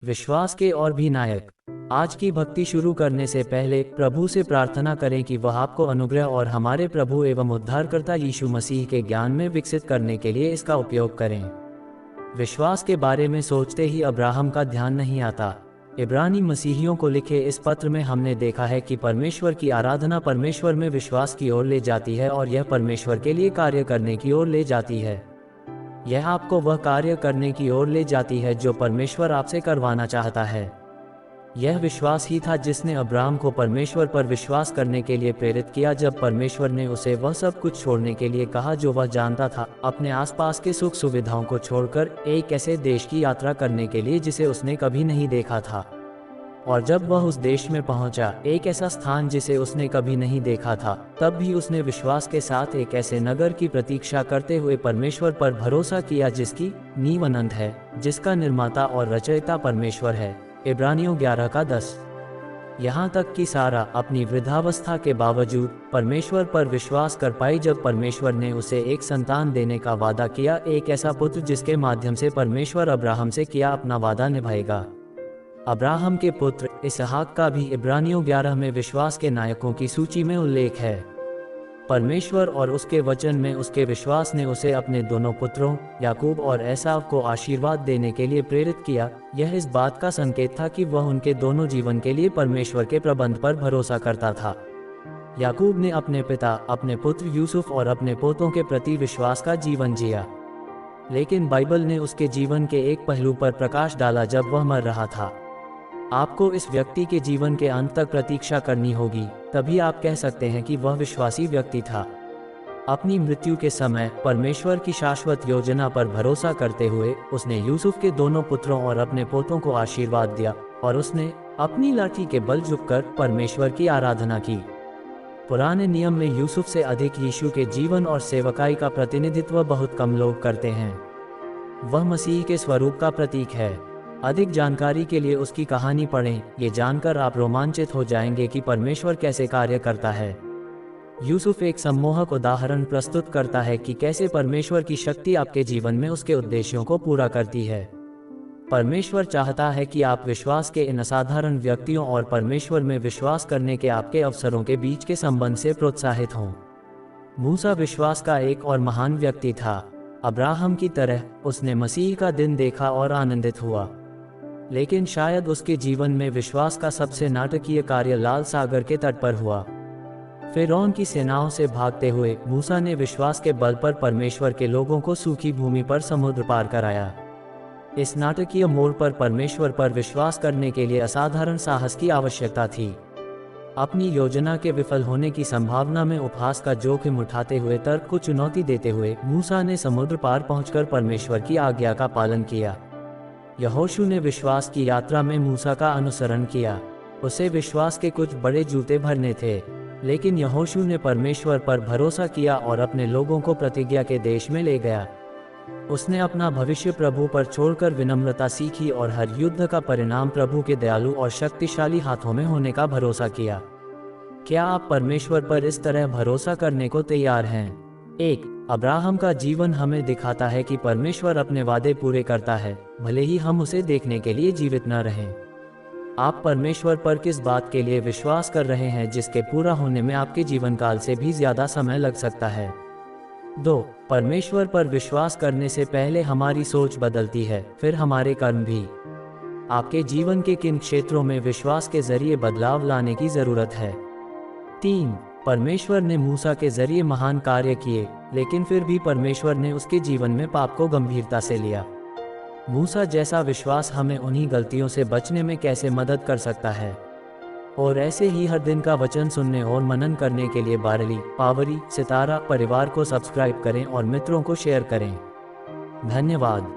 विश्वास के और भी नायक। आज की भक्ति शुरू करने से पहले प्रभु से प्रार्थना करें कि वह आपको अनुग्रह और हमारे प्रभु एवं उद्धारकर्ता यीशु मसीह के ज्ञान में विकसित करने के लिए इसका उपयोग करें। विश्वास के बारे में सोचते ही अब्राहम का ध्यान नहीं आता। इब्रानी मसीहियों को लिखे इस पत्र में हमने देखा है कि परमेश्वर की आराधना परमेश्वर में विश्वास की ओर ले जाती है और यह परमेश्वर के लिए कार्य करने की ओर ले जाती है। यह आपको वह कार्य करने की ओर ले जाती है जो परमेश्वर आपसे करवाना चाहता है। यह विश्वास ही था जिसने अब्राहम को परमेश्वर पर विश्वास करने के लिए प्रेरित किया जब परमेश्वर ने उसे वह सब कुछ छोड़ने के लिए कहा जो वह जानता था, अपने आसपास के सुख सुविधाओं को छोड़कर एक ऐसे देश की यात्रा करने के लिए जिसे उसने कभी नहीं देखा था। और जब वह उस देश में पहुंचा, एक ऐसा स्थान जिसे उसने कभी नहीं देखा था, तब भी उसने विश्वास के साथ एक ऐसे नगर की प्रतीक्षा करते हुए परमेश्वर पर भरोसा किया जिसकी नींव अनंत है, जिसका निर्माता और रचयिता परमेश्वर है। इब्रानियों 11:10। यहाँ तक कि सारा अपनी वृद्धावस्था के बावजूद परमेश्वर पर विश्वास कर पाई जब परमेश्वर ने उसे एक संतान देने का वादा किया, एक ऐसा पुत्र जिसके माध्यम से परमेश्वर अब्राहम से किया अपना वादा निभाएगा। अब्राहम के पुत्र इसहाक का भी इब्रानियों 11 में विश्वास के नायकों की सूची में उल्लेख है। परमेश्वर और उसके वचन में उसके विश्वास ने उसे अपने दोनों पुत्रों याकूब और एसाव को आशीर्वाद देने के लिए प्रेरित किया। यह इस बात का संकेत था कि वह उनके दोनों जीवन के लिए परमेश्वर के प्रबंध पर भरोसा करता था। याकूब ने अपने पिता, अपने पुत्र यूसुफ और अपने पोतों के प्रति विश्वास का जीवन जिया, लेकिन बाइबल ने उसके जीवन के एक पहलू पर प्रकाश डाला जब वह मर रहा था। आपको इस व्यक्ति के जीवन के अंत तक प्रतीक्षा करनी होगी, तभी आप कह सकते हैं कि वह विश्वासी व्यक्ति था। अपनी मृत्यु के समय परमेश्वर की शाश्वत योजना पर भरोसा करते हुए उसने यूसुफ के दोनों पुत्रों और अपने पोतों को आशीर्वाद दिया और उसने अपनी लाठी के बल झुककर परमेश्वर की आराधना की। पुराने नियम में यूसुफ से अधिक यीशु के जीवन और सेवकाई का प्रतिनिधित्व बहुत कम लोग करते हैं। वह मसीह के स्वरूप का प्रतीक है। अधिक जानकारी के लिए उसकी कहानी पढ़ें। ये जानकर आप रोमांचित हो जाएंगे कि परमेश्वर कैसे कार्य करता है। यूसुफ एक सम्मोहक उदाहरण प्रस्तुत करता है कि कैसे परमेश्वर की शक्ति आपके जीवन में उसके उद्देश्यों को पूरा करती है। परमेश्वर चाहता है कि आप विश्वास के इन असाधारण व्यक्तियों और परमेश्वर में विश्वास करने के आपके अवसरों के बीच के संबंध से प्रोत्साहित हों। मूसा विश्वास का एक और महान व्यक्ति था। अब्राहम की तरह उसने मसीह का दिन देखा और आनंदित हुआ, लेकिन शायद उसके जीवन में विश्वास का सबसे नाटकीय कार्य लाल सागर के तट पर हुआ। फिरौन की सेनाओं से भागते हुए मूसा ने विश्वास के बल पर परमेश्वर के लोगों को सूखी भूमि पर समुद्र पार कराया। इस नाटकीय मोड़ पर परमेश्वर पर विश्वास करने के लिए असाधारण साहस की आवश्यकता थी। अपनी योजना के विफल होने की संभावना में उपहास का जोखिम उठाते हुए तर्क को चुनौती देते हुए मूसा ने समुद्र पार पहुंचकर परमेश्वर की आज्ञा का पालन किया। यहोशू ने विश्वास की यात्रा में मूसा का अनुसरण किया। उसे विश्वास के कुछ बड़े जूते भरने थे, लेकिन यहोशू ने परमेश्वर पर भरोसा किया और अपने लोगों को प्रतिज्ञा के देश में ले गया। उसने अपना भविष्य प्रभु पर छोड़कर विनम्रता सीखी और हर युद्ध का परिणाम प्रभु के दयालु और शक्तिशाली हाथों में होने का भरोसा किया। क्या आप परमेश्वर पर इस तरह भरोसा करने को तैयार हैं? 1. अब्राहम का जीवन हमें दिखाता है कि परमेश्वर अपने वादे पूरे करता है, भले ही हम उसे देखने के लिए जीवित न रहें। आप परमेश्वर पर किस बात के लिए विश्वास कर रहे हैं जिसके पूरा होने में आपके जीवन काल से भी ज्यादा समय लग सकता है? 2. परमेश्वर पर विश्वास करने से पहले हमारी सोच बदलती है, फिर हमारे कर्म भी। आपके जीवन के किन क्षेत्रों में विश्वास के जरिए बदलाव लाने की जरूरत है? 3. परमेश्वर ने मूसा के जरिए महान कार्य किए, लेकिन फिर भी परमेश्वर ने उसके जीवन में पाप को गंभीरता से लिया। मूसा जैसा विश्वास हमें उन्हीं गलतियों से बचने में कैसे मदद कर सकता है? और ऐसे ही हर दिन का वचन सुनने और मनन करने के लिए बारली, पावरी, सितारा परिवार को सब्सक्राइब करें और मित्रों को शेयर करें। धन्यवाद।